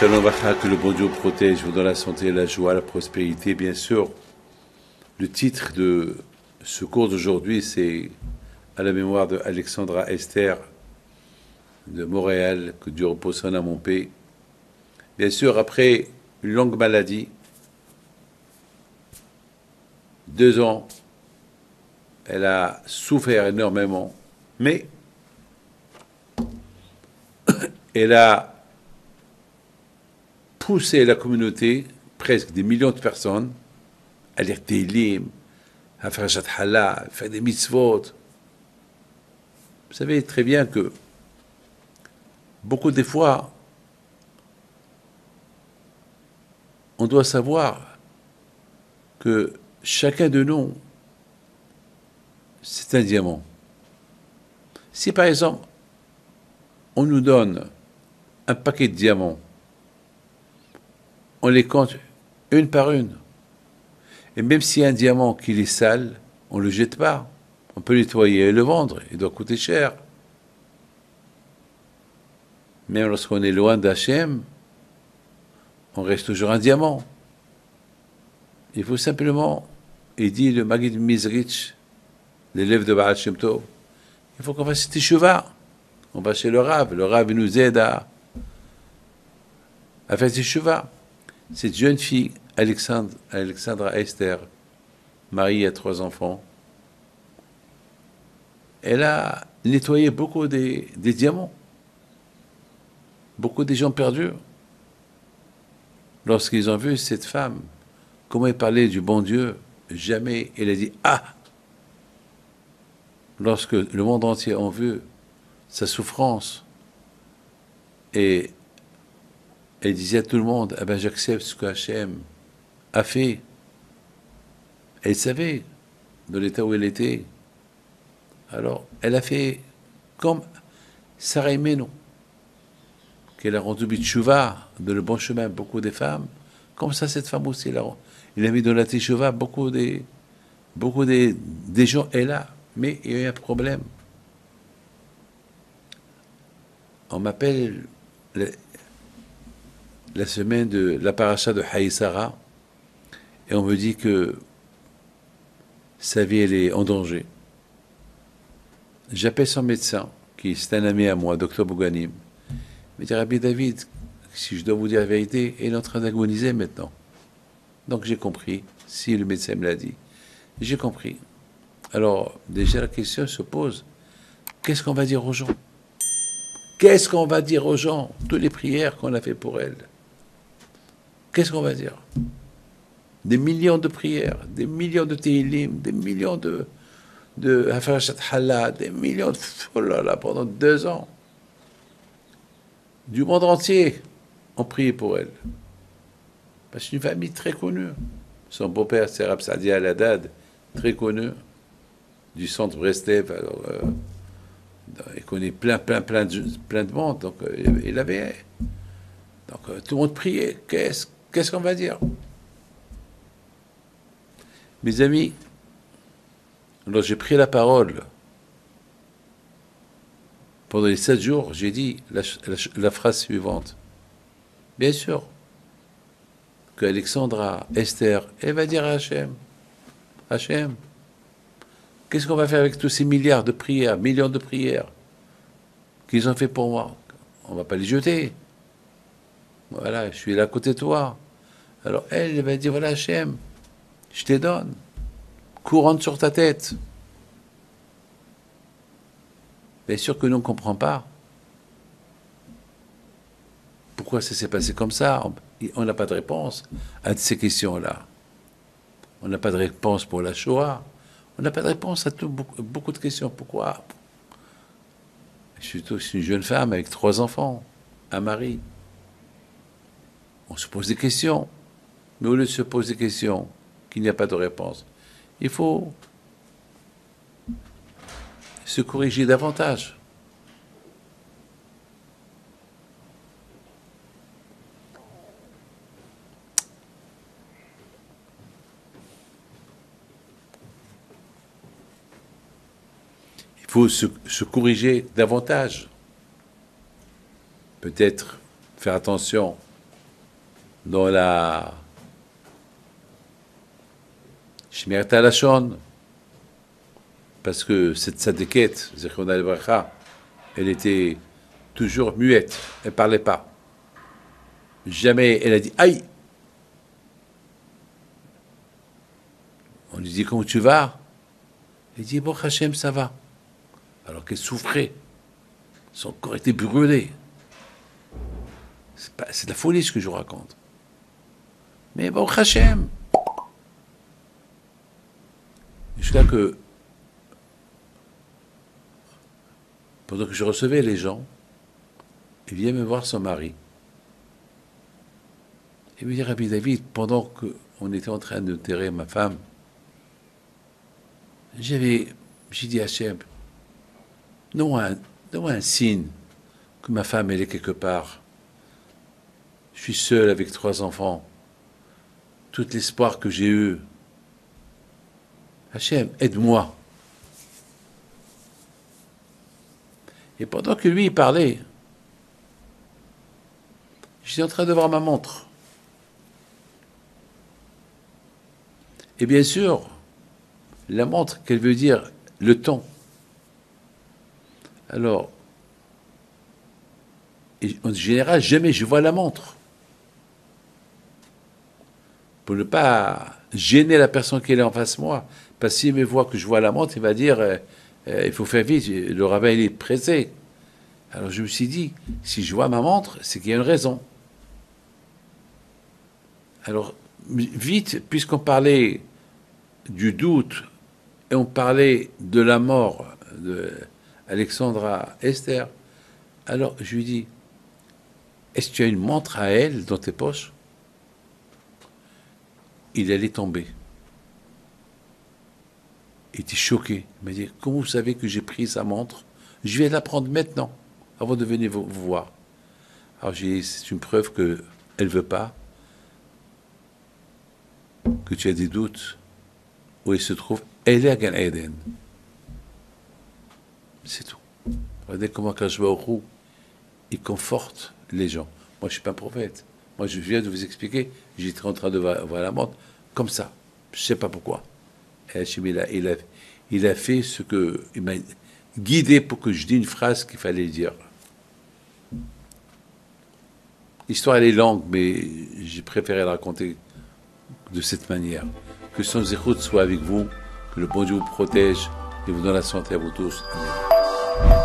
Shalom Vacha, que le bon Dieu protège, vous donne la santé, la joie, la prospérité, bien sûr. Le titre de ce cours d'aujourd'hui, c'est à la mémoire de Alexandra Esther de Montréal, que Dieu repose son âme en paix. Bien sûr, après une longue maladie, 2 ans, elle a souffert énormément, mais elle a poussé la communauté, presque des millions de personnes, à lire Tehillim, à faire Shathala, à faire des mitzvot. Vous savez très bien que beaucoup des fois, on doit savoir que chacun de nous, c'est un diamant. Si par exemple, on nous donne un paquet de diamants, on les compte une par une. Et même s'il y a un diamant qui est sale, on ne le jette pas. On peut le nettoyer et le vendre. Il doit coûter cher. Même lorsqu'on est loin d'Hachem, on reste toujours un diamant. Il faut simplement, il dit le Maggid Mizrich, l'élève de Baal Shem Tov, il faut qu'on fasse teshuva. On va chez le Rav nous aide à faire teshuva. Cette jeune fille, Alexandra Esther, mariée à 3 enfants, elle a nettoyé beaucoup des diamants, beaucoup des gens perdus. Lorsqu'ils ont vu cette femme, comment elle parlait du bon Dieu, jamais elle a dit « Ah !» Lorsque le monde entier a vu sa souffrance, et elle disait à tout le monde, ah ben j'accepte ce que Hachem a fait. Elle savait de l'état où elle était. Alors, elle a fait comme Sarah Imenu, qu'elle a rendu Bitchouva de le bon chemin beaucoup des femmes. Comme ça, cette femme aussi, il a mis dans la Teshuvah beaucoup des gens, elle a. Mais il y a eu un problème. On m'appelle la semaine de la paracha de Haïsara, et on me dit que sa vie, elle est en danger. J'appelle son médecin, qui est un ami à moi, docteur Bouganim. Il me dit, Rabbi David, si je dois vous dire la vérité, il est en train d'agoniser maintenant. Donc j'ai compris, si le médecin me l'a dit, j'ai compris. Alors, déjà la question se pose, qu'est-ce qu'on va dire aux gens? Qu'est-ce qu'on va dire aux gens? Toutes les prières qu'on a fait pour elle. Qu'est-ce qu'on va dire? Des millions de prières, des millions de Tehillim, des millions de Hafarashat Hala, des millions de... Oh là là, pendant 2 ans. Du monde entier ont prié pour elle. Parce que c'est une famille très connue. Son beau-père, c'est Rab Sadia Al-Haddad, très connu, du centre Breslev. Alors, il connaît plein de monde. Donc, il avait... Donc, tout le monde priait. Qu'est-ce qu'on va dire? Mes amis, alors j'ai pris la parole. Pendant les 7 jours, j'ai dit la phrase suivante. Bien sûr que Alexandra Esther, elle va dire à Hachem, qu'est-ce qu'on va faire avec tous ces millions de prières qu'ils ont fait pour moi? On ne va pas les jeter. Voilà, je suis là à côté de toi. Alors elle va dire, voilà Hachem, je te donne, couronne sur ta tête. Bien sûr que nous ne comprenons pas. Pourquoi ça s'est passé comme ça? On n'a pas de réponse à ces questions-là. On n'a pas de réponse pour la Shoah. On n'a pas de réponse à beaucoup de questions. Pourquoi? Je suis une jeune femme avec 3 enfants, un mari. On se pose des questions. Mais au lieu de se poser des questions, qu'il n'y a pas de réponse, il faut se corriger davantage. Il faut se corriger davantage. Peut-être faire attention dans la Shmirat HaLashon, parce que cette tzadékette, Zichronah Livracha, elle était toujours muette, elle ne parlait pas. Jamais elle a dit aïe. On lui dit comment tu vas? Elle dit bon Hachem, ça va. Alors qu'elle souffrait, son corps était brûlé. C'est de la folie ce que je vous raconte. Mais bon Hachem. Jusqu'à que, pendant que je recevais les gens, il vient me voir son mari. Il me dit, Rabbi David, pendant qu'on était en train d'enterrer ma femme, j'ai dit à Hachem, donne-moi un signe que ma femme elle est quelque part. Je suis seul avec 3 enfants. Tout l'espoir que j'ai eu. Hachem, aide-moi. Et pendant que lui, il parlait, j'étais en train de voir ma montre. Et bien sûr, la montre, qu'elle veut dire le temps. Alors, en général, jamais je vois la montre. Pour ne pas gêner la personne qui est en face de moi. Parce que s'il me voit que je vois la montre, il va dire il faut faire vite, le rabbin il est pressé. Alors je me suis dit, si je vois ma montre, c'est qu'il y a une raison. Alors, vite, puisqu'on parlait du doute et on parlait de la mort d'Alexandra Esther, alors je lui dis, est-ce que tu as une montre à elle dans tes poches? Il allait tomber. Il était choqué. Il m'a dit, comment vous savez que j'ai pris sa montre? Je vais la prendre maintenant, avant de venir vous voir. Alors j'ai dit, c'est une preuve qu'elle ne veut pas, que tu as des doutes. Où elle se trouve, elle est à Gan Eden. C'est tout. Regardez comment quand je vais au roux, il conforte les gens. Moi, je ne suis pas un prophète. Moi, je viens de vous expliquer, j'étais en train de voir la montre, comme ça. Je ne sais pas pourquoi. Et Hachem, il a fait ce que... Il m'a guidé pour que je dise une phrase qu'il fallait dire. L'histoire, elle est longue, mais j'ai préféré la raconter de cette manière. Que son zéroute soit avec vous, que le bon Dieu vous protège et vous donne la santé à vous tous. Amen.